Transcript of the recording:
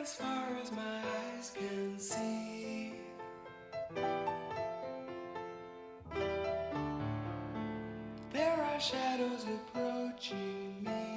as far as my eyes can see. There are shadows approaching me.